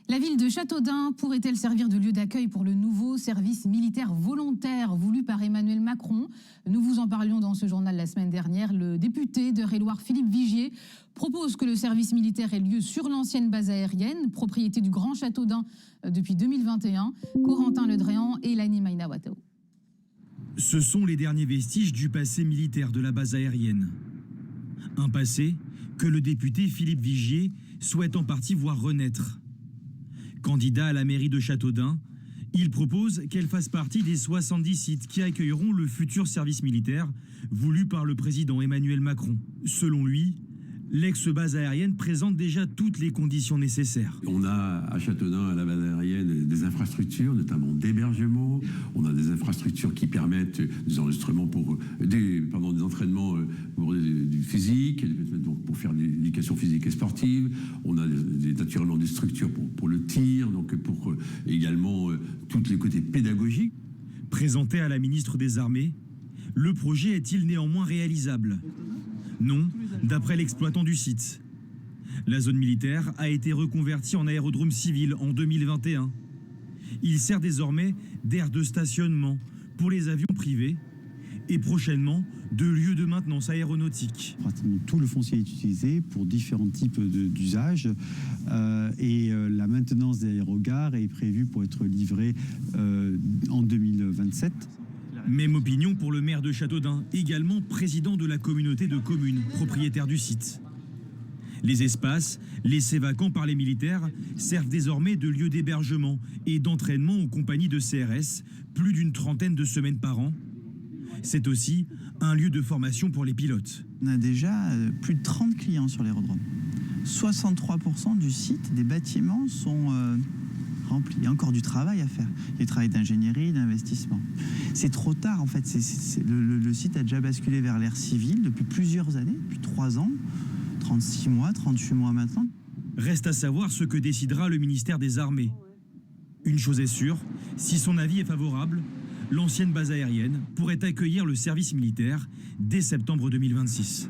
La ville de Châteaudun pourrait-elle servir de lieu d'accueil pour le nouveau service militaire volontaire voulu par Emmanuel Macron? Nous vous en parlions dans ce journal la semaine dernière. Le député d'Eure-et-Loir, Philippe Vigier, propose que le service militaire ait lieu sur l'ancienne base aérienne, propriété du Grand Châteaudun depuis 2021. Corentin Ledréan et Lani Maina-Watao. Ce sont les derniers vestiges du passé militaire de la base aérienne. Un passé que le député Philippe Vigier souhaite en partie voir renaître. Candidat à la mairie de Châteaudun, il propose qu'elle fasse partie des 70 sites qui accueilleront le futur service militaire voulu par le président Emmanuel Macron. Selon lui, l'ex-base aérienne présente déjà toutes les conditions nécessaires. On a à Châteaudun, à la base aérienne, des infrastructures, notamment d'hébergement. On a des infrastructures qui permettent des enregistrements pour des entraînements pour du physique, donc pour faire de l'éducation physique et sportive. On a naturellement des structures pour le tir, donc pour également tous les côtés pédagogiques. Présenté à la ministre des Armées, le projet est-il néanmoins réalisable? Non, d'après l'exploitant du site. La zone militaire a été reconvertie en aérodrome civil en 2021. Il sert désormais d'aire de stationnement pour les avions privés et prochainement de lieu de maintenance aéronautique. Pratiquement tout le foncier est utilisé pour différents types d'usages et la maintenance des aérogares est prévue pour être livrée en 2027. Même opinion pour le maire de Châteaudun, également président de la communauté de communes, propriétaire du site. Les espaces, laissés vacants par les militaires, servent désormais de lieu d'hébergement et d'entraînement aux compagnies de CRS, plus d'une trentaine de semaines par an. C'est aussi un lieu de formation pour les pilotes. On a déjà plus de 30 clients sur l'aérodrome. 63% du site, des bâtiments sont remplis. Il y a encore du travail à faire. Il y a du travail d'ingénierie, d'investissement. C'est trop tard en fait. Le site a déjà basculé vers l'ère civile depuis plusieurs années, depuis 3 ans, 36 mois, 38 mois maintenant. Reste à savoir ce que décidera le ministère des Armées. Une chose est sûre, si son avis est favorable, l'ancienne base aérienne pourrait accueillir le service militaire dès septembre 2026.